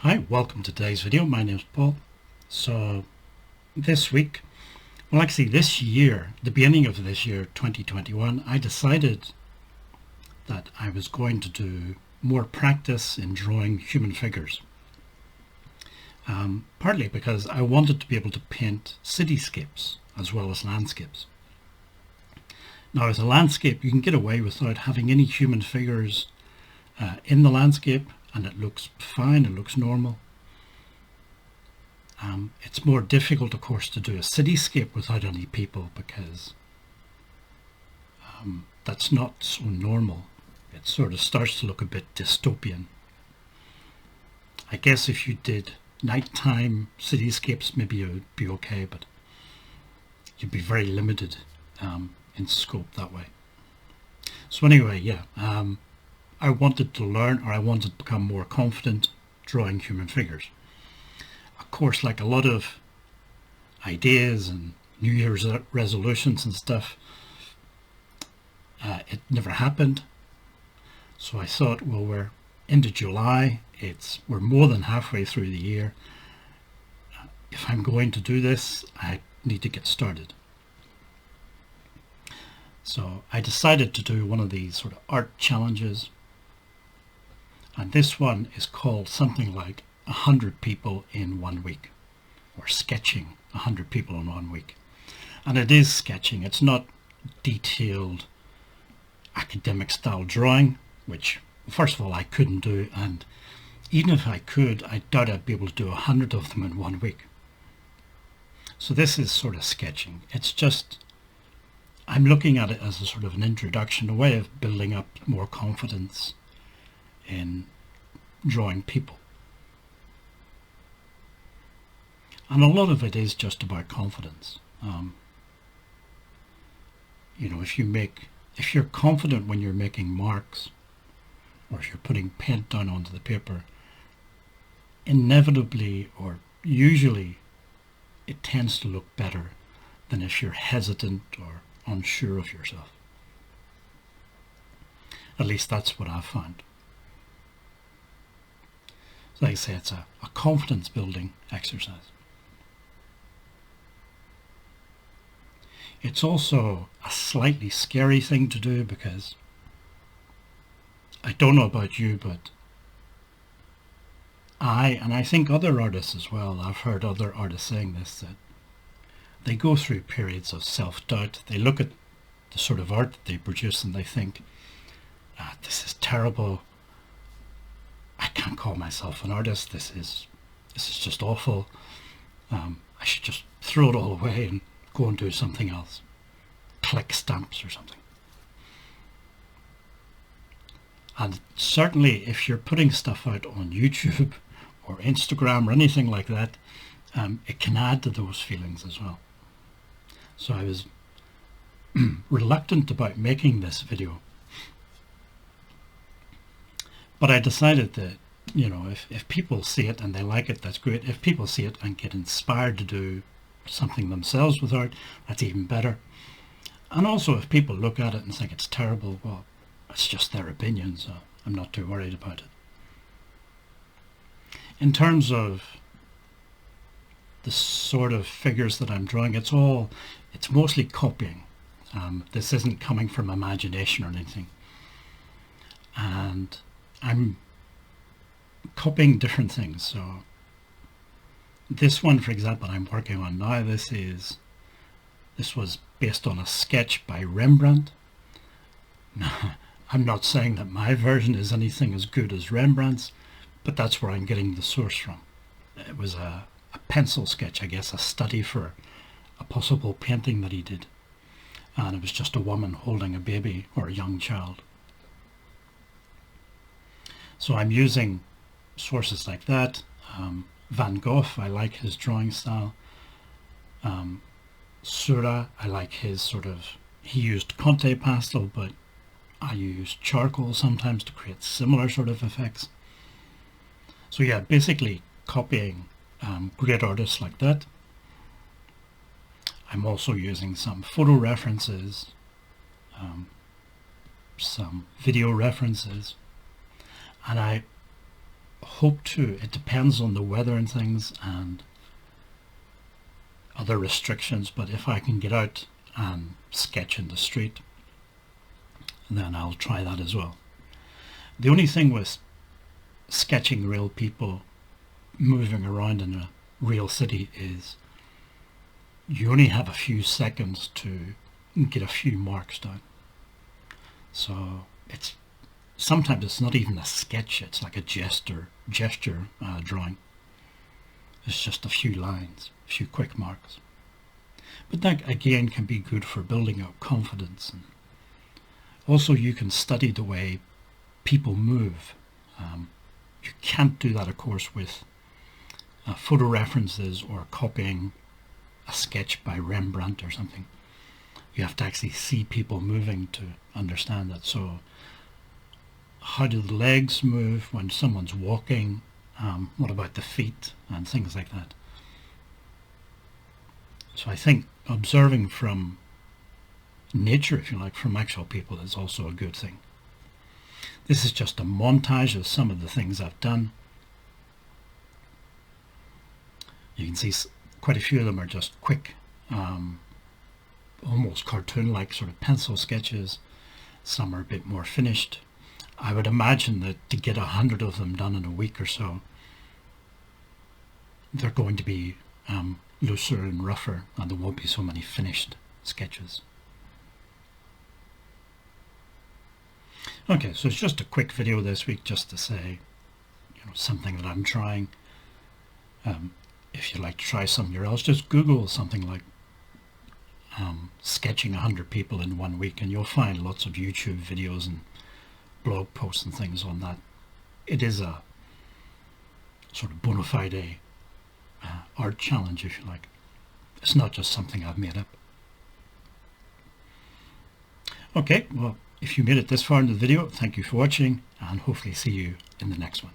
Hi, welcome to today's video. My name is Paul. So this week, well actually this year, the beginning of this year, 2021, I decided that I was going to do more practice in drawing human figures. Partly because I wanted to be able to paint cityscapes as well as landscapes. Now with a landscape, you can get away without having any human figures in the landscape, and it looks fine, it looks normal. It's more difficult, of course, to do a cityscape without any people because that's not so normal. It sort of starts to look a bit dystopian. I guess if you did nighttime cityscapes, maybe it would be okay, but you'd be very limited in scope that way. So anyway, yeah, I wanted to learn, or I wanted to become more confident drawing human figures. Of course, like a lot of ideas and New Year's resolutions and stuff, it never happened. So I thought, well, we're into July. We're more than halfway through the year. If I'm going to do this, I need to get started. So I decided to do one of these sort of art challenges. And this one is called something like 100 people in 1 week, or sketching 100 people in 1 week. And it is sketching. It's not detailed academic style drawing, which first of all I couldn't do, and even if I could, I doubt I'd be able to do 100 of them in 1 week. So this is sort of sketching. It's just, I'm looking at it as a sort of an introduction, a way of building up more confidence in drawing people. And a lot of it is just about confidence. If you're confident when you're making marks, or if you're putting paint down onto the paper, inevitably or usually it tends to look better than if you're hesitant or unsure of yourself. At least that's what I've found. So like I say, it's a confidence building exercise. It's also a slightly scary thing to do because I don't know about you, but and I think other artists as well, I've heard other artists saying this, that they go through periods of self-doubt. They look at the sort of art that they produce and they think, this is terrible. I can't call myself an artist. This is just awful. I should just throw it all away and go and do something else. Collect stamps or something. And certainly if you're putting stuff out on YouTube or Instagram or anything like that, it can add to those feelings as well. So I was reluctant about making this video. But I decided that, if people see it and they like it, that's great. If people see it and get inspired to do something themselves with art, that's even better. And also if people look at it and think it's terrible, well, it's just their opinion, so I'm not too worried about it. In terms of the sort of figures that I'm drawing, it's mostly copying. This isn't coming from imagination or anything. And I'm copying different things. So this one, for example, I'm working on now, this was based on a sketch by Rembrandt. Now, I'm not saying that my version is anything as good as Rembrandt's, but that's where I'm getting the source from. It was a pencil sketch, I guess, a study for a possible painting that he did. And it was just a woman holding a baby or a young child. So I'm using sources like that. Van Gogh, I like his drawing style. Seurat, I like his he used Conte pastel, but I use charcoal sometimes to create similar sort of effects. So yeah, basically copying great artists like that. I'm also using some photo references, some video references, and I hope to, it depends on the weather and things and other restrictions, but if I can get out and sketch in the street, then I'll try that as well. The only thing with sketching real people moving around in a real city is you only have a few seconds to get a few marks down. So sometimes it's not even a sketch, it's like a gesture drawing. It's just a few lines, a few quick marks. But that again can be good for building up confidence. And also you can study the way people move. You can't do that, of course, with photo references or copying a sketch by Rembrandt or something. You have to actually see people moving to understand that. So how do the legs move when someone's walking? What about the feet and things like that? So I think observing from nature, if you like, from actual people is also a good thing. This is just a montage of some of the things I've done. You can see quite a few of them are just quick, almost cartoon-like sort of pencil sketches. Some are a bit more finished. I would imagine that to get 100 of them done in a week or so, they're going to be looser and rougher, and there won't be so many finished sketches. Okay, so it's just a quick video this week just to say, something that I'm trying. If you'd like to try something else, just Google something like sketching 100 people in 1 week, and you'll find lots of YouTube videos and blog posts and things on that. It is a sort of bona fide art challenge, if you like. It's not just something I've made up. Okay, well, if you made it this far in the video, thank you for watching, and hopefully see you in the next one.